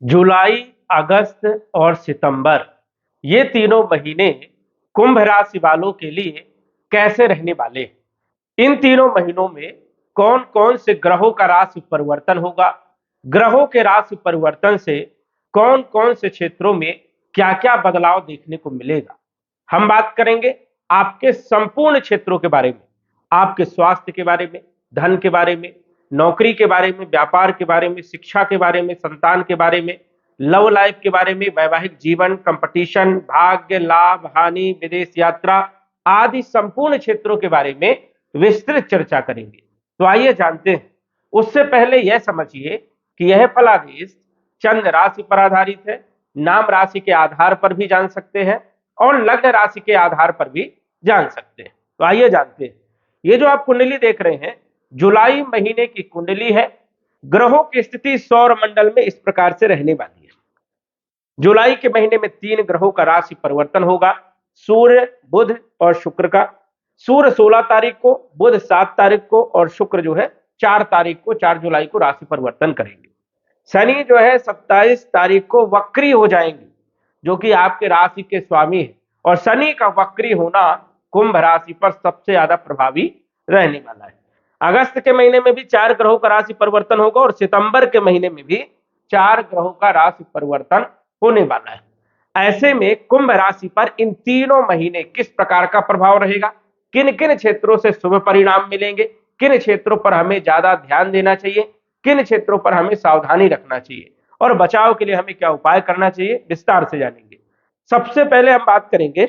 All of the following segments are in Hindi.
जुलाई, अगस्त और सितंबर, ये तीनों महीने कुंभ राशि वालों के लिए कैसे रहने वाले हैं? इन तीनों महीनों में कौन कौन से ग्रहों का राशि परिवर्तन होगा? ग्रहों के राशि परिवर्तन से कौन कौन से क्षेत्रों में क्या क्या बदलाव देखने को मिलेगा? हम बात करेंगे आपके संपूर्ण क्षेत्रों के बारे में, आपके स्वास्थ्य के बारे में, धन के बारे में, नौकरी के बारे में, व्यापार के बारे में, शिक्षा के बारे में, संतान के बारे में, लव लाइफ के बारे में, वैवाहिक जीवन, कंपटीशन, भाग्य, लाभ, हानि, विदेश यात्रा आदि संपूर्ण क्षेत्रों के बारे में विस्तृत चर्चा करेंगे। तो आइए जानते हैं। उससे पहले यह समझिए कि यह फलादेश चंद्र राशि पर आधारित है। नाम राशि के आधार पर भी जान सकते हैं और लग्न राशि के आधार पर भी जान सकते हैं। तो आइए जानते हैं। ये जो आप कुंडली देख रहे हैं, जुलाई महीने की कुंडली है। ग्रहों की स्थिति सौर मंडल में इस प्रकार से रहने वाली है। जुलाई के महीने में 3 ग्रहों का राशि परिवर्तन होगा, सूर्य, बुध और शुक्र का। सूर्य 16 तारीख को, बुध 7 तारीख को और शुक्र जो है 4 तारीख को, 4 जुलाई को राशि परिवर्तन करेंगे। शनि जो है 27 तारीख को वक्री हो जाएंगे, जो कि आपके राशि के स्वामी है। और शनि का वक्री होना कुंभ राशि पर सबसे ज्यादा प्रभावी रहने वाला है। अगस्त के महीने में भी 4 ग्रहों का राशि परिवर्तन होगा और सितंबर के महीने में भी 4 ग्रहों का राशि परिवर्तन होने वाला है। ऐसे में कुंभ राशि पर इन तीनों महीने किस प्रकार का प्रभाव रहेगा, किन किन क्षेत्रों से शुभ परिणाम मिलेंगे, किन क्षेत्रों पर हमें ज्यादा ध्यान देना चाहिए, किन क्षेत्रों पर हमें सावधानी रखना चाहिए और बचाव के लिए हमें क्या उपाय करना चाहिए, विस्तार से जानेंगे। सबसे पहले हम बात करेंगे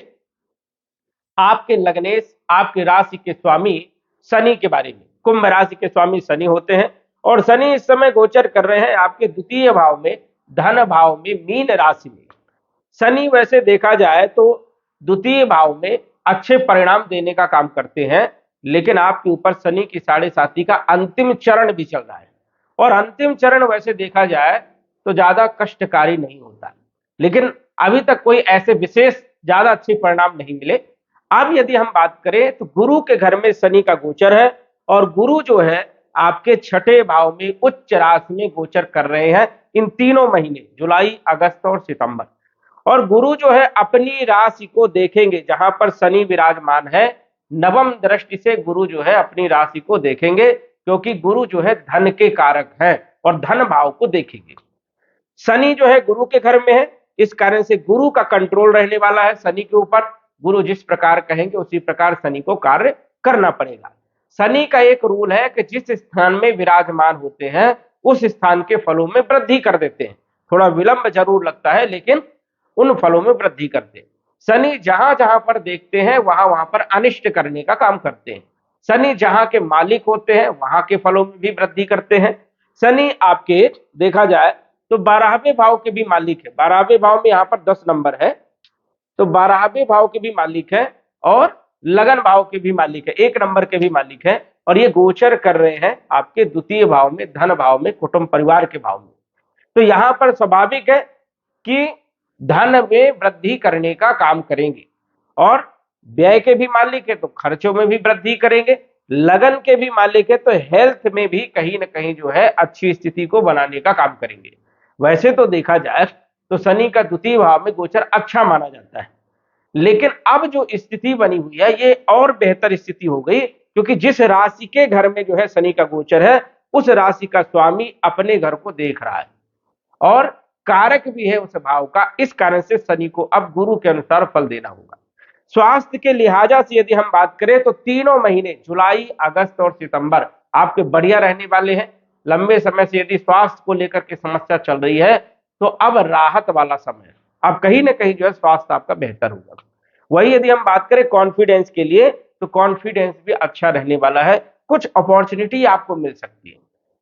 आपके लग्नेश, आपके राशि के स्वामी शनि के बारे में। कुंभ राशि के स्वामी शनि होते हैं और शनि इस समय गोचर कर रहे हैं आपके द्वितीय भाव में, धन भाव में, मीन राशि में। शनि वैसे देखा जाए तो द्वितीय भाव में अच्छे परिणाम देने का काम करते हैं, लेकिन आपके ऊपर शनि की 7.5 का अंतिम चरण भी चल रहा है। और अंतिम चरण वैसे देखा जाए तो ज्यादा कष्टकारी नहीं होता, लेकिन अभी तक कोई ऐसे विशेष ज्यादा अच्छे परिणाम नहीं मिले। अब यदि हम बात करें तो गुरु के घर में शनि का गोचर है और गुरु जो है आपके 6ठे भाव में उच्च राशि में गोचर कर रहे हैं इन तीनों महीने, जुलाई, अगस्त और सितंबर। और गुरु जो है अपनी राशि को देखेंगे, जहां पर शनि विराजमान है नवम दृष्टि से गुरु जो है अपनी राशि को देखेंगे, क्योंकि गुरु जो है धन के कारक है और धन भाव को देखेंगे। शनि जो है गुरु के घर में है, इस कारण से गुरु का कंट्रोल रहने वाला है शनि के ऊपर। गुरु जिस प्रकार कहेंगे उसी प्रकार शनि को कार्य करना पड़ेगा। शनि का एक रूल है कि जिस स्थान में विराजमान होते हैं उस स्थान के फलों में वृद्धि कर देते हैं। थोड़ा विलंब जरूर लगता है, लेकिन उन फलों में वृद्धि करते हैं। शनि जहां जहां पर देखते हैं वहां वहां पर अनिष्ट करने का काम करते हैं। शनि जहां के मालिक होते हैं वहां के फलों में भी वृद्धि करते हैं। शनि आपके देखा जाए तो 12वें भाव के भी मालिक है। 12वें भाव में यहाँ पर 10 नंबर है, तो 12वें भाव के भी मालिक है और लगन भाव के भी मालिक है, 1 नंबर के भी मालिक है। और ये गोचर कर रहे हैं आपके द्वितीय भाव में, धन भाव में, कुटुंब परिवार के भाव में। तो यहां पर स्वाभाविक है कि धन में वृद्धि करने का काम करेंगे और व्यय के भी मालिक है तो खर्चों में भी वृद्धि करेंगे। लगन के भी मालिक है तो हेल्थ में भी कहीं ना कहीं जो है अच्छी स्थिति को बनाने का काम करेंगे। वैसे तो देखा जाए तो शनि का द्वितीय भाव में गोचर अच्छा माना जाता है, लेकिन अब जो स्थिति बनी हुई है ये और बेहतर स्थिति हो गई, क्योंकि जिस राशि के घर में जो है शनि का गोचर है उस राशि का स्वामी अपने घर को देख रहा है और कारक भी है उस भाव का। इस कारण से शनि को अब गुरु के अनुसार फल देना होगा। स्वास्थ्य के लिहाजा से यदि हम बात करें तो तीनों महीने जुलाई, अगस्त और सितंबर आपके बढ़िया रहने वाले हैं। लंबे समय से यदि स्वास्थ्य को लेकर के समस्या चल रही है तो अब राहत वाला समय है, अब कहीं ना कहीं जो है स्वास्थ्य आपका बेहतर होगा। वही यदि हम बात करें कॉन्फिडेंस के लिए तो कॉन्फिडेंस भी अच्छा रहने वाला है। कुछ अपॉर्चुनिटी आपको मिल सकती है,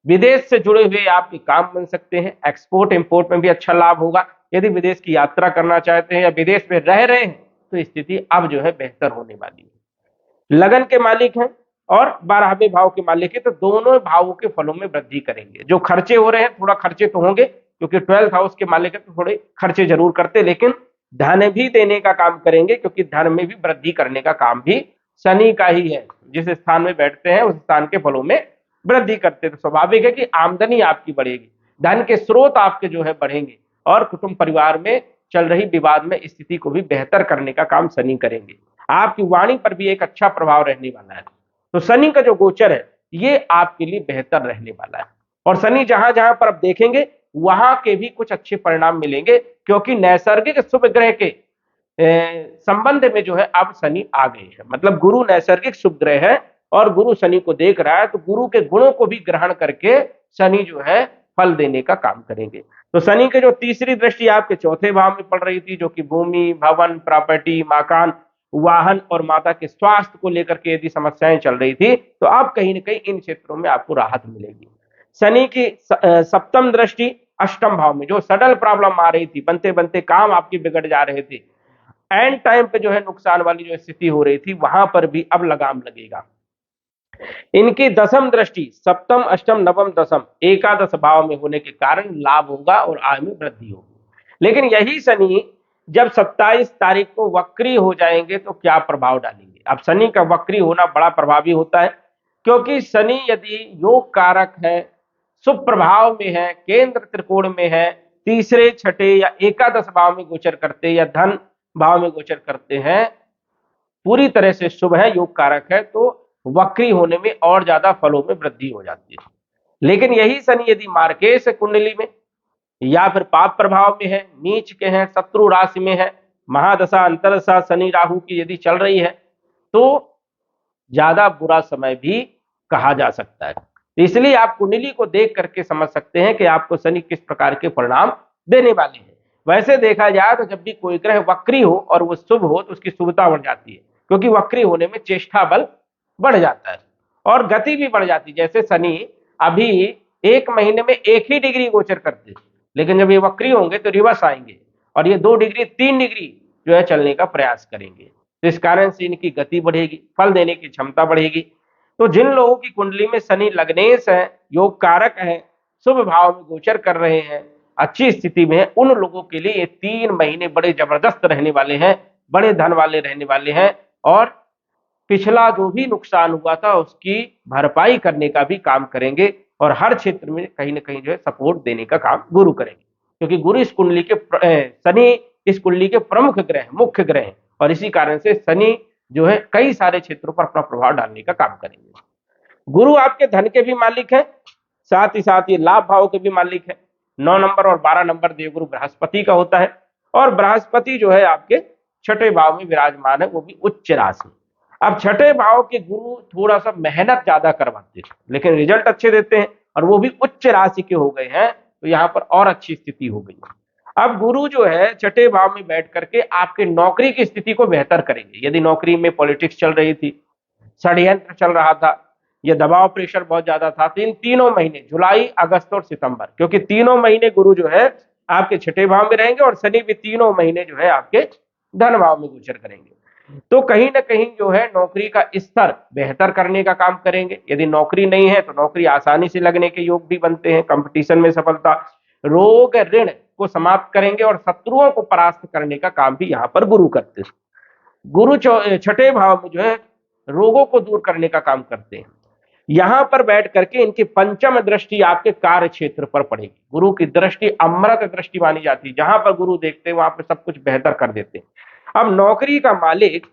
विदेश से जुड़े हुए आपके काम बन सकते हैं, एक्सपोर्ट इंपोर्ट में भी अच्छा लाभ होगा। यदि विदेश की यात्रा करना चाहते हैं या विदेश में रह रहे हैं तो स्थिति अब जो है बेहतर होने वाली है। लगन के मालिक हैं और 12वें भाव के मालिक है, तो दोनों भावों के फलों में वृद्धि करेंगे। जो खर्चे हो रहे हैं थोड़ा खर्चे तो होंगे, क्योंकि 12th हाउस के मालिक है तो थोड़े खर्चे जरूर करते, लेकिन धन भी देने का काम करेंगे, क्योंकि धन में भी वृद्धि करने का काम भी शनि का ही है। जिस स्थान में बैठते हैं उस स्थान के फलों में वृद्धि करते हैं, तो स्वाभाविक है कि आमदनी आपकी बढ़ेगी। धन के स्रोत आपके जो है बढ़ेंगे और कुटुंब परिवार में चल रही विवाद में स्थिति को भी बेहतर करने का काम शनि करेंगे। आपकी वाणी पर भी एक अच्छा प्रभाव रहने वाला है। तो शनि का जो गोचर है ये आपके लिए बेहतर रहने वाला है और शनि जहां जहां पर आप देखेंगे वहां के भी कुछ अच्छे परिणाम मिलेंगे, क्योंकि नैसर्गिक शुभ ग्रह के संबंध में जो है अब शनि आ गए हैं। मतलब गुरु नैसर्गिक शुभ ग्रह है और गुरु शनि को देख रहा है, तो गुरु के गुणों को भी ग्रहण करके शनि जो है फल देने का काम करेंगे। तो शनि के जो तीसरी दृष्टि आपके चौथे भाव में पड़ रही थी, जो कि भूमि, भवन, प्रॉपर्टी, मकान, वाहन और माता के स्वास्थ्य को लेकर के यदि समस्याएं चल रही थी, तो अब कहीं ना कहीं इन क्षेत्रों में आपको राहत मिलेगी। शनि की सप्तम दृष्टि अष्टम भाव में, जो सडल प्रॉब्लम आ रही थी, बनते बनते काम आपके बिगड़ जा रहे थे, एंड टाइम पे जो है नुकसान वाली जो स्थिति हो रही थी, वहां पर भी अब लगाम लगेगा। इनकी दसम दृष्टि सप्तम, अष्टम, नवम, दसम एकादश भाव में होने के कारण लाभ होगा और आय में वृद्धि होगी। लेकिन यही शनि जब 27 तारीख को वक्री हो जाएंगे तो क्या प्रभाव डालेंगे? अब शनि का वक्री होना बड़ा प्रभावी होता है, क्योंकि शनि यदि योग कारक है, शुभ प्रभाव में है, केंद्र त्रिकोण में है, तीसरे, छठे या एकादश भाव में गोचर करते या धन भाव में गोचर करते हैं, पूरी तरह से शुभ है, योग कारक है, तो वक्री होने में और ज्यादा फलों में वृद्धि हो जाती है। लेकिन यही शनि यदि मार्केश कुंडली में या फिर पाप प्रभाव में है, नीच के हैं, शत्रु राशि में है, महादशा अंतरदशा शनि राहु की यदि चल रही है, तो ज्यादा बुरा समय भी कहा जा सकता है। इसलिए आप कुंडली को देख करके समझ सकते हैं कि आपको शनि किस प्रकार के परिणाम देने वाले हैं। वैसे देखा जाए तो जब भी कोई ग्रह वक्री हो और वो शुभ हो तो उसकी शुभता बढ़ जाती है, क्योंकि वक्री होने में चेष्टा बल बढ़ जाता है और गति भी बढ़ जाती है। जैसे शनि अभी एक महीने में 1 ही डिग्री गोचर करते, लेकिन जब ये वक्री होंगे तो रिवर्स आएंगे और ये 2 डिग्री 3 डिग्री जो है चलने का प्रयास करेंगे। तो इस कारण से इनकी गति बढ़ेगी, फल देने की क्षमता बढ़ेगी। तो जिन लोगों की कुंडली में शनि लग्नेश है, योग कारक है, शुभ भाव में गोचर कर रहे हैं, अच्छी स्थिति में है, उन लोगों के लिए ये 3 महीने बड़े जबरदस्त रहने वाले हैं, बड़े धन वाले रहने वाले हैं और पिछला जो भी नुकसान हुआ था उसकी भरपाई करने का भी काम करेंगे और हर क्षेत्र में कहीं ना कहीं जो है सपोर्ट देने का काम गुरु करेंगे, क्योंकि गुरु इस कुंडली के शनि इस कुंडली के प्रमुख ग्रह, मुख्य ग्रह हैं और इसी कारण से शनि जो है कई सारे क्षेत्रों पर अपना प्रभाव डालने का काम करेंगे। गुरु आपके धन के भी मालिक है, साथ ही साथ ये लाभ भाव के भी मालिक है। 9 नंबर और 12 नंबर देवगुरु बृहस्पति का होता है और बृहस्पति जो है आपके छठे भाव में विराजमान है, वो भी उच्च राशि। अब छठे भाव के गुरु थोड़ा सा मेहनत ज्यादा करवाते हैं लेकिन रिजल्ट अच्छे देते हैं और वो भी उच्च राशि के हो गए हैं, तो यहाँ पर और अच्छी स्थिति हो गई। अब गुरु जो है छठे भाव में बैठ करके आपके नौकरी की स्थिति को बेहतर करेंगे। यदि नौकरी में पॉलिटिक्स चल रही थी, षड्यंत्र चल रहा था, यह दबाव प्रेशर बहुत ज्यादा था, तो इन तीनों महीने जुलाई, अगस्त और सितंबर, क्योंकि तीनों महीने गुरु जो है आपके छठे भाव में रहेंगे और शनि भी तीनों महीने जो है आपके धन भाव में गोचर करेंगे, तो कहीं ना कहीं जो है नौकरी का स्तर बेहतर करने का काम करेंगे। यदि नौकरी नहीं है तो नौकरी आसानी से लगने के योग भी बनते हैं, कंपटीशन में सफलता, रोग ऋण को समाप्त करेंगे और शत्रुओं को परास्त करने का काम भी यहाँ पर गुरु करते हैं। गुरु छठे भाव में जो है रोगों को दूर करने का काम करते हैं। यहां पर बैठ करके इनकी पंचम दृष्टि आपके कार्य क्षेत्र पर पड़ेगी। गुरु की दृष्टि अमृत दृष्टि मानी जाती है, जहां पर गुरु देखते हैं वहां पर सब कुछ बेहतर कर देते हैं। अब नौकरी का मालिक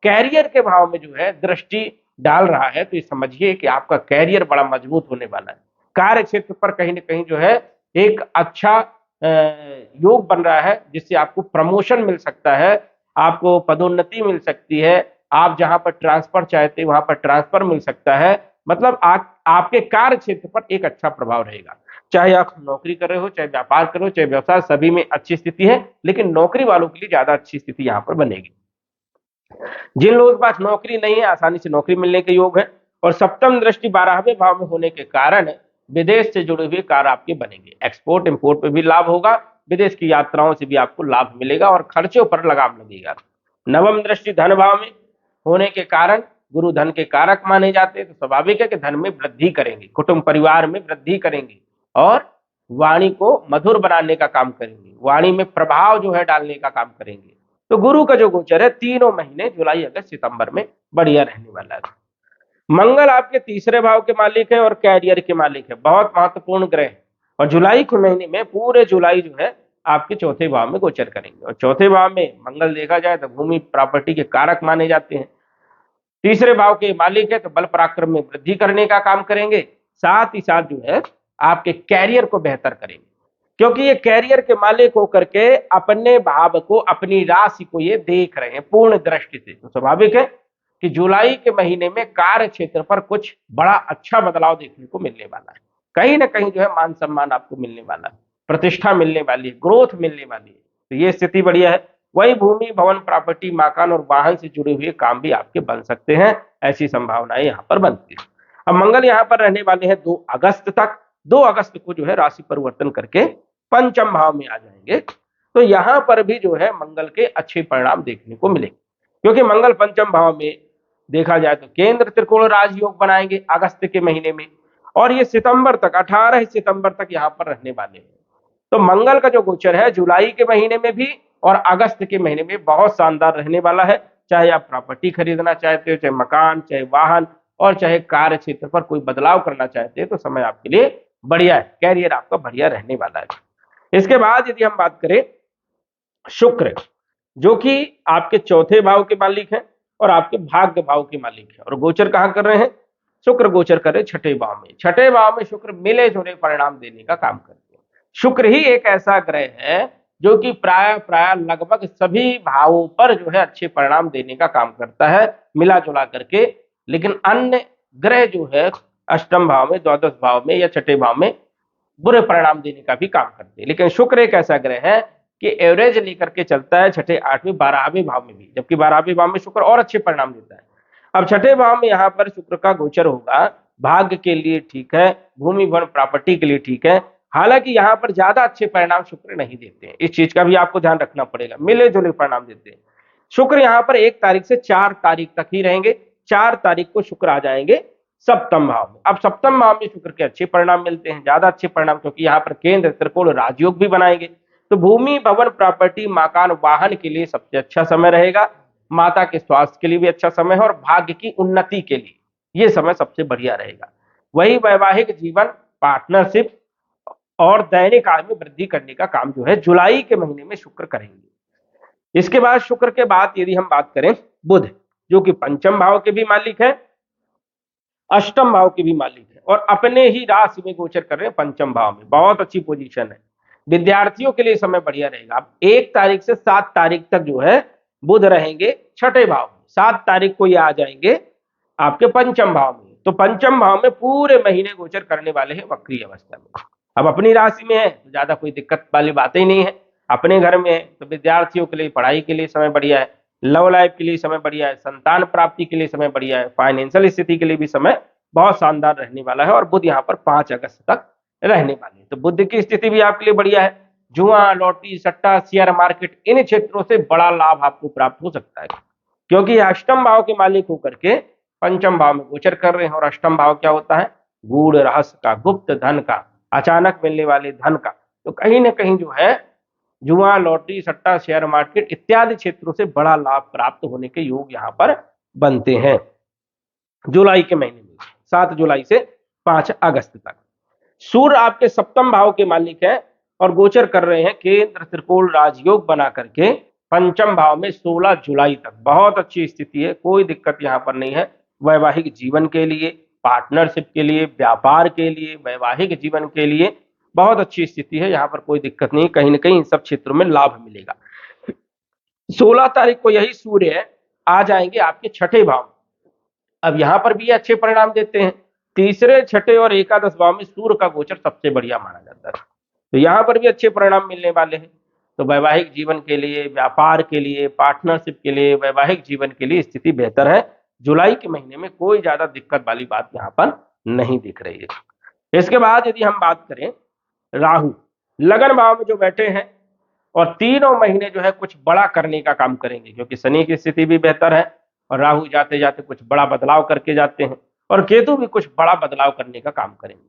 कैरियर के भाव में जो है दृष्टि डाल रहा है, तो ये समझिए कि आपका कैरियर बड़ा मजबूत होने वाला है। कार्य क्षेत्र पर कहीं ना कहीं जो है एक अच्छा योग बन रहा है, जिससे आपको प्रमोशन मिल सकता है, आपको पदोन्नति मिल सकती है, आप जहां पर ट्रांसफर चाहते हैं वहां पर ट्रांसफर मिल सकता है। मतलब आपके कार्य क्षेत्र पर एक अच्छा प्रभाव रहेगा। चाहे आप नौकरी कर रहे हो, चाहे व्यापार कर रहे हो, चाहे व्यवसाय, सभी में अच्छी स्थिति है, लेकिन नौकरी वालों के लिए ज्यादा अच्छी स्थिति यहाँ पर बनेगी। जिन लोगों के पास नौकरी नहीं है आसानी से नौकरी मिलने के योग है और सप्तम दृष्टि 12वें भाव में होने के कारण विदेश से जुड़े हुए कार्य आपके बनेंगे। एक्सपोर्ट इंपोर्ट पे भी लाभ होगा, विदेश की यात्राओं से भी आपको लाभ मिलेगा और खर्चों पर लगाम लगेगा। नवम दृष्टि धन भाव में होने के कारण गुरु धन के कारक माने जाते हैं, तो स्वाभाविक है कि धन में वृद्धि करेंगे, कुटुंब परिवार में वृद्धि करेंगे और वाणी को मधुर बनाने का काम करेंगे, वाणी में प्रभाव जो है डालने का काम करेंगे। तो गुरु का जो गोचर है तीनों महीने जुलाई, अगस्त, सितंबर में बढ़िया रहने वाला है। मंगल आपके तीसरे भाव के मालिक है और कैरियर के मालिक है, बहुत महत्वपूर्ण ग्रह है और जुलाई के महीने में पूरे जुलाई जो है आपके चौथे भाव में गोचर करेंगे। और चौथे भाव में मंगल देखा जाए तो भूमि प्रॉपर्टी के कारक माने जाते हैं। तीसरे भाव के मालिक है तो बल पराक्रम में वृद्धि करने का काम करेंगे, साथ ही साथ जो है आपके कैरियर को बेहतर करेंगे, क्योंकि ये कैरियर के मालिक होकर के अपने भाव को, अपनी राशि को ये देख रहे हैं पूर्ण दृष्टि से। तो स्वाभाविक है कि जुलाई के महीने में कार्य क्षेत्र पर कुछ बड़ा अच्छा बदलाव देखने को मिलने वाला है। कहीं ना कहीं जो है मान सम्मान आपको मिलने वाला है, प्रतिष्ठा मिलने वाली है, ग्रोथ मिलने वाली है। तो ये स्थिति बढ़िया है। वही भूमि, भवन, प्रॉपर्टी, मकान और वाहन से जुड़े हुए काम भी आपके बन सकते हैं, ऐसी संभावनाएं यहाँ पर बनती है। अब मंगल यहाँ पर रहने वाले हैं 2 अगस्त तक। 2 अगस्त को जो है राशि परिवर्तन करके पंचम भाव में आ जाएंगे। तो यहां पर भी जो है मंगल के अच्छे परिणाम देखने को मिलेंगे, क्योंकि मंगल पंचम भाव में देखा जाए तो केंद्र त्रिकोण राजयोग बनाएंगे अगस्त के महीने में, और ये सितंबर तक, 18 सितंबर तक यहां पर रहने वाले हैं। तो मंगल का जो गोचर है जुलाई के महीने में भी और अगस्त के महीने में बहुत शानदार रहने वाला है। चाहे आप प्रॉपर्टी खरीदना चाहते हो, चाहे मकान, चाहे वाहन, और चाहे कार्य क्षेत्र पर कोई बदलाव करना चाहते हैं, तो समय आपके लिए बढ़िया है, कैरियर आपका बढ़िया रहने वाला है। इसके बाद यदि हम बात करें शुक्र, जो कि आपके चौथे भाव के मालिक हैं और आपके भाग्य भाव के मालिक हैं, और गोचर कहां कर रहे हैं? शुक्र गोचर कर रहे छठे भाव में। छठे भाव में शुक्र मिले जुले परिणाम देने का काम करते हैं। शुक्र ही एक ऐसा ग्रह है जो कि प्राय लगभग सभी भावों पर जो है अच्छे परिणाम देने का काम करता है, मिला जुला करके। लेकिन अन्य ग्रह जो है अष्टम भाव में, द्वादश भाव में या छठे भाव में बुरे परिणाम देने का भी काम करते हैं। लेकिन शुक्र एक ऐसा ग्रह है कि एवरेज लेकर के चलता है छठे, आठवें, 12वें भाव में भी, जबकि 12वें भाव में शुक्र और अच्छे परिणाम देता है। अब छठे भाव में यहाँ पर शुक्र का गोचर होगा, भाग्य के लिए ठीक है, भूमि भवन प्रॉपर्टी के लिए ठीक है। हालांकि यहाँ पर ज्यादा अच्छे परिणाम शुक्र नहीं देते हैं, इस चीज का भी आपको ध्यान रखना पड़ेगा, मिले जुले परिणाम देते हैं। शुक्र यहाँ पर 1 तारीख से 4 तारीख तक ही रहेंगे। 4 तारीख को शुक्र आ जाएंगे सप्तम भाव में। अब सप्तम भाव में शुक्र के अच्छे परिणाम मिलते हैं, ज्यादा अच्छे परिणाम, क्योंकि यहाँ पर केंद्र त्रिकोण राजयोग भी बनाएंगे। तो भूमि, भवन, प्रॉपर्टी, मकान, वाहन के लिए सबसे अच्छा समय रहेगा। माता के स्वास्थ्य के लिए भी अच्छा समय है, और भाग्य की उन्नति के लिए ये समय सबसे बढ़िया रहेगा। वही वैवाहिक जीवन, पार्टनरशिप और दैनिक आय में वृद्धि करने का काम जो है जुलाई के महीने में शुक्र करेंगे। इसके बाद शुक्र के बाद यदि हम बात करें बुध, जो कि पंचम भाव के भी मालिक है, अष्टम भाव के भी मालिक है, और अपने ही राशि में गोचर कर रहे हैं पंचम भाव में। बहुत अच्छी पोजीशन है, विद्यार्थियों के लिए समय बढ़िया रहेगा। अब 1 तारीख से 7 तारीख तक जो है बुध रहेंगे छठे भाव में। 7 तारीख को ये आ जाएंगे आपके पंचम भाव में। तो पंचम भाव में पूरे महीने गोचर करने वाले हैं वक्री अवस्था में। अब अपनी राशि में है तो ज्यादा कोई दिक्कत वाली बात ही नहीं है, अपने घर में है तो विद्यार्थियों के लिए, पढ़ाई के लिए समय बढ़िया है, लव लाइफ के लिए समय बढ़िया है, संतान प्राप्ति के लिए समय बढ़िया है, फाइनेंशियल स्थिति के लिए भी समय बहुत शानदार रहने वाला है। और बुध यहाँ पर 5 अगस्त तक रहने वाले हैं। तो बुध की स्थिति भी आपके लिए बढ़िया है। जुआ, लॉटरी, सट्टा, शेयर मार्केट, इन क्षेत्रों से बड़ा लाभ आपको प्राप्त हो सकता है, क्योंकि अष्टम भाव के मालिक होकर के पंचम भाव में गोचर कर रहे हैं। और अष्टम भाव क्या होता है? गूढ़ रहस्य का, गुप्त धन का, अचानक मिलने वाले धन का। तो कहीं ना कहीं जो है जुआ, लॉटरी, सट्टा, शेयर मार्केट इत्यादि क्षेत्रों से बड़ा लाभ प्राप्त होने के योग यहाँ पर बनते हैं जुलाई के महीने में, 7 जुलाई से 5 अगस्त तक। सूर्य आपके सप्तम भाव के मालिक है और गोचर कर रहे हैं केंद्र त्रिकोण राजयोग बना करके पंचम भाव में 16 जुलाई तक। बहुत अच्छी स्थिति है, कोई दिक्कत यहाँ पर नहीं है। वैवाहिक जीवन के लिए, पार्टनरशिप के लिए, व्यापार के लिए, वैवाहिक जीवन के लिए बहुत अच्छी स्थिति है, यहाँ पर कोई दिक्कत नहीं। कहीं ना कहीं इन सब क्षेत्रों में लाभ मिलेगा। 16 तारीख को यही सूर्य आ जाएंगे आपके छठे भाव। अब यहाँ पर भी अच्छे परिणाम देते हैं। तीसरे, छठे और एकादश भाव में सूर्य का गोचर सबसे बढ़िया माना जाता है, तो यहाँ पर भी अच्छे परिणाम मिलने वाले हैं। तो वैवाहिक जीवन के लिए, व्यापार के लिए, पार्टनरशिप के लिए, वैवाहिक जीवन के लिए स्थिति बेहतर है। जुलाई के महीने में कोई ज्यादा दिक्कत वाली बात यहाँ पर नहीं दिख रही है। इसके बाद यदि हम बात करें राहु, लगन भाव में जो बैठे हैं और तीनों महीने जो है कुछ बड़ा करने का काम करेंगे, क्योंकि शनि की स्थिति भी बेहतर है और राहु जाते जाते कुछ बड़ा बदलाव करके जाते हैं, और केतु भी कुछ बड़ा बदलाव करने का काम करेंगे।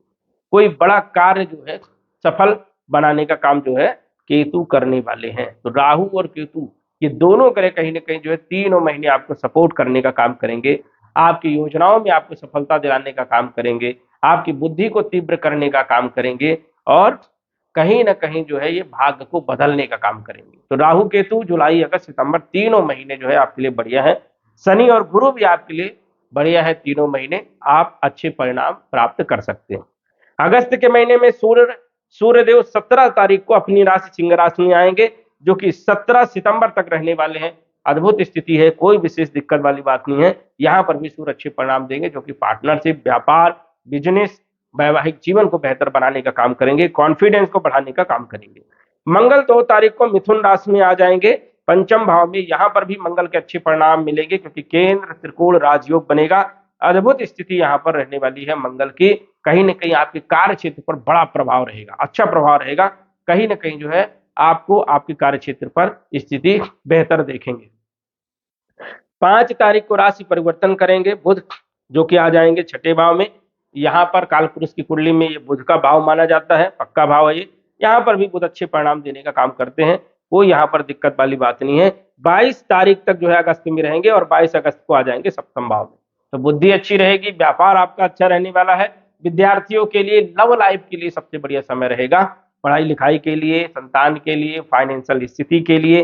कोई बड़ा कार्य जो है सफल बनाने का काम जो है केतु करने वाले हैं। तो राहु और केतु ये दोनों ग्रह कहीं ना कहीं जो है तीनों महीने आपको सपोर्ट करने का काम करेंगे, आपकी योजनाओं में आपको सफलता दिलाने का काम करेंगे, आपकी बुद्धि को तीव्र करने का काम करेंगे, और कहीं ना कहीं जो है ये भाग्य को बदलने का काम करेंगे। तो राहु केतु जुलाई अगस्त सितंबर तीनों महीने जो है आपके लिए बढ़िया है। शनि और गुरु भी आपके लिए बढ़िया है, तीनों महीने आप अच्छे परिणाम प्राप्त कर सकते हैं। अगस्त के महीने में सूर्यदेव 17 तारीख को अपनी राशि सिंह राशि में आएंगे, जो कि 17 सितंबर तक रहने वाले हैं। अद्भुत स्थिति है, कोई विशेष दिक्कत वाली बात नहीं है। यहाँ पर भी सूर्य अच्छे परिणाम देंगे, जो कि पार्टनरशिप, व्यापार, बिजनेस, वैवाहिक जीवन को बेहतर बनाने का काम करेंगे, कॉन्फिडेंस को बढ़ाने का काम करेंगे। मंगल 2 तारीख को मिथुन राशि में आ जाएंगे, पंचम भाव में। यहाँ पर भी मंगल के अच्छे परिणाम मिलेंगे, क्योंकि केंद्र त्रिकोण राजयोग बनेगा। अद्भुत स्थिति यहाँ पर रहने वाली है मंगल की। कहीं ना कहीं आपके कार्य क्षेत्र पर बड़ा प्रभाव रहेगा, अच्छा प्रभाव रहेगा। कहीं ना कहीं जो है आपको आपके कार्य क्षेत्र पर स्थिति बेहतर देखेंगे। 5 तारीख को राशि परिवर्तन करेंगे बुध, जो कि आ जाएंगे छठे भाव में। यहाँ पर कालपुरुष की कुंडली में ये बुध का भाव माना जाता है, पक्का भाव है ये। यहाँ पर भी बुध अच्छे परिणाम देने का काम करते हैं, कोई यहाँ पर दिक्कत वाली बात नहीं है। 22 तारीख तक जो है अगस्त में रहेंगे और 22 अगस्त को आ जाएंगे सप्तम भाव में। तो बुद्धि अच्छी रहेगी, व्यापार आपका अच्छा रहने वाला है। विद्यार्थियों के लिए, लव लाइफ के लिए सबसे बढ़िया समय रहेगा। पढ़ाई लिखाई के लिए, संतान के लिए, फाइनेंशियल स्थिति के लिए,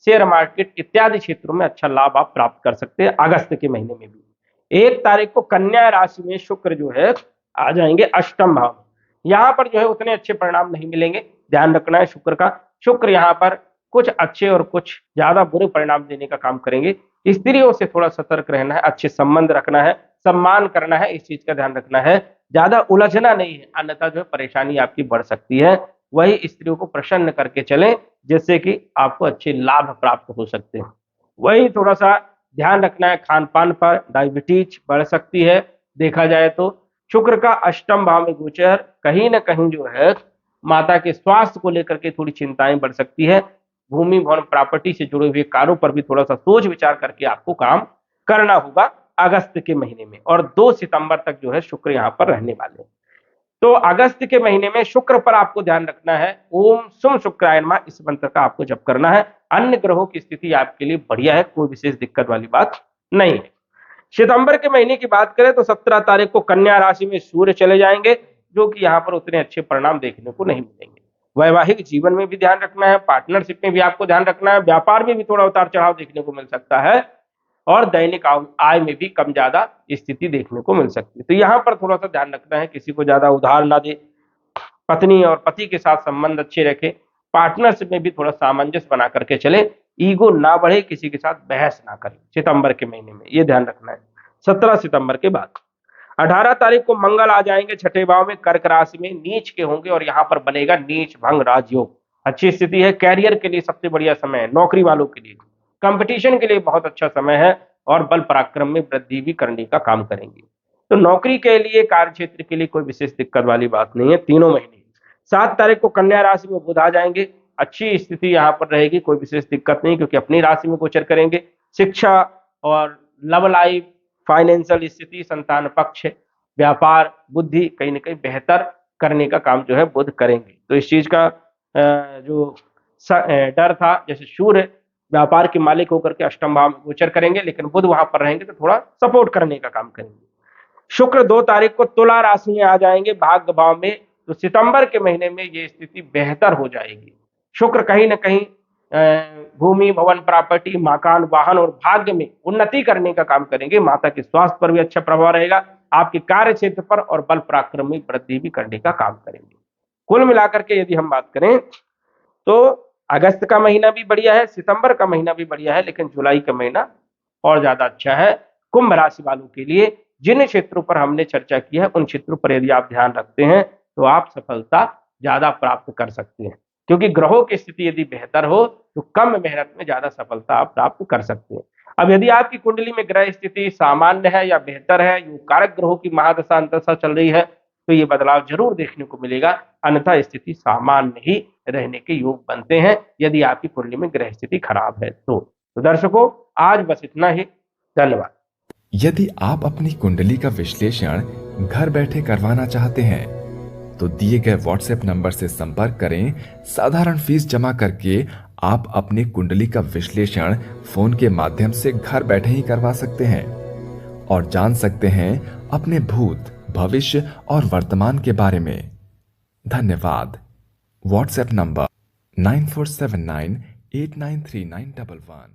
शेयर मार्केट इत्यादि क्षेत्रों में अच्छा लाभ आप प्राप्त कर सकते हैं अगस्त के महीने में भी। 1 तारीख को कन्या राशि में शुक्र जो है आ जाएंगे अष्टम भाव में। यहाँ पर जो है उतने अच्छे परिणाम नहीं मिलेंगे, ध्यान रखना है शुक्र का। शुक्र यहाँ पर कुछ अच्छे और कुछ ज्यादा बुरे परिणाम देने का काम करेंगे। स्त्रियों से थोड़ा सतर्क रहना है, अच्छे संबंध रखना है, सम्मान करना है, इस चीज का ध्यान रखना है। ज्यादा उलझना नहीं है, अन्यथा जो है परेशानी आपकी बढ़ सकती है। वही स्त्रियों को प्रसन्न करके चलें, जिससे कि आपको अच्छे लाभ प्राप्त हो सकते हैं। वही थोड़ा सा ध्यान रखना है खान पान पर, डायबिटीज बढ़ सकती है। देखा जाए तो शुक्र का अष्टम भाव में गोचर कहीं ना कहीं जो है माता के स्वास्थ्य को लेकर के थोड़ी चिंताएं बढ़ सकती है। भूमि भवन प्रॉपर्टी से जुड़े हुए कार्यों पर भी थोड़ा सा सोच विचार करके आपको काम करना होगा अगस्त के महीने में। और 2 सितंबर तक जो है शुक्र यहाँ पर रहने वाले हैं। तो अगस्त के महीने में शुक्र पर आपको ध्यान रखना है। ओम सुम शुक्राय नमः, इस मंत्र का आपको जप करना है। अन्य ग्रहों की स्थिति आपके लिए बढ़िया है, कोई विशेष दिक्कत वाली बात नहीं है। सितंबर के महीने की बात करें तो 17 तारीख को कन्या राशि में सूर्य चले जाएंगे, जो कि यहाँ पर उतने अच्छे परिणाम देखने को नहीं मिलेंगे। वैवाहिक जीवन में भी ध्यान रखना है, पार्टनरशिप में भी आपको ध्यान रखना है, व्यापार में भी थोड़ा उतार चढ़ाव देखने को मिल सकता है, और दैनिक आय में भी कम ज्यादा स्थिति देखने को मिल सकती है। तो यहाँ पर थोड़ा सा ध्यान रखना है, किसी को ज्यादा उधार ना दे, पत्नी और पति के साथ संबंध अच्छे रखे, पार्टनरशिप में भी थोड़ा सामंजस्य बना करके चले, ईगो ना बढ़े, किसी के साथ बहस ना करें सितंबर के महीने में, ये ध्यान रखना है। 17 सितंबर के बाद 18 तारीख को मंगल आ जाएंगे छठे भाव में, कर्क राशि में नीच के होंगे, और यहाँ पर बनेगा नीच भंग राजयोग। अच्छी स्थिति है, कैरियर के लिए सबसे बढ़िया समय है, नौकरी वालों के लिए, कंपटीशन के लिए बहुत अच्छा समय है, और बल पराक्रम में वृद्धि भी करने का काम करेंगे। तो नौकरी के लिए, कार्य क्षेत्र के लिए कोई विशेष दिक्कत वाली बात नहीं है तीनों महीने। 7 तारीख को कन्या राशि में बुध आ जाएंगे, अच्छी स्थिति यहाँ पर रहेगी, कोई विशेष दिक्कत नहीं, क्योंकि अपनी राशि में गोचर करेंगे। शिक्षा और लव लाइफ, फाइनेंशियल स्थिति, संतान पक्ष, व्यापार, बुद्धि कहीं ना कहीं बेहतर करने का काम जो है बुध करेंगे। तो इस चीज का जो डर था, जैसे सूर्य व्यापार के मालिक होकर के अष्टम भाव में गोचर करेंगे, लेकिन बुध वहां पर रहेंगे तो थोड़ा सपोर्ट करने का काम करेंगे। शुक्र 2 तारीख को तुला राशि में आ जाएंगे भाग्य भाव में, तो सितंबर के महीने में ये स्थिति बेहतर हो जाएगी। शुक्र कहीं ना कहीं भूमि भवन प्रॉपर्टी, मकान, वाहन और भाग्य में उन्नति करने का काम करेंगे। माता के स्वास्थ्य पर भी अच्छा प्रभाव रहेगा, आपके कार्य क्षेत्र पर और बल पराक्रम में वृद्धि भी करने का काम करेंगे। कुल मिलाकर के यदि हम बात करें तो अगस्त का महीना भी बढ़िया है, सितंबर का महीना भी बढ़िया है, लेकिन जुलाई का महीना और ज्यादा अच्छा है कुंभ राशि वालों के लिए। जिन क्षेत्रों पर हमने चर्चा की है उन क्षेत्रों पर यदि आप ध्यान रखते हैं तो आप सफलता ज्यादा प्राप्त कर सकते हैं, क्योंकि ग्रहों की स्थिति यदि बेहतर हो तो कम मेहनत में ज्यादा सफलता आप प्राप्त कर सकते हैं। अब यदि आपकी कुंडली में ग्रह स्थिति सामान्य है या बेहतर है, योग कारक ग्रहों की महादशा अंतरदशा चल रही है, तो ये बदलाव जरूर देखने को मिलेगा, अन्यथा स्थिति सामान्य ही रहने के योग बनते हैं यदि आपकी कुंडली में ग्रह स्थिति खराब है। तो दर्शकों, आज बस इतना ही, धन्यवाद। यदि आप अपनी कुंडली का विश्लेषण घर बैठे करवाना चाहते हैं तो दिए गए व्हाट्सएप नंबर से संपर्क करें। साधारण फीस जमा करके आप अपनी कुंडली का विश्लेषण फोन के माध्यम से घर बैठे ही करवा सकते हैं और जान सकते हैं अपने भूत, भविष्य और वर्तमान के बारे में। धन्यवाद। WhatsApp number 9479893911।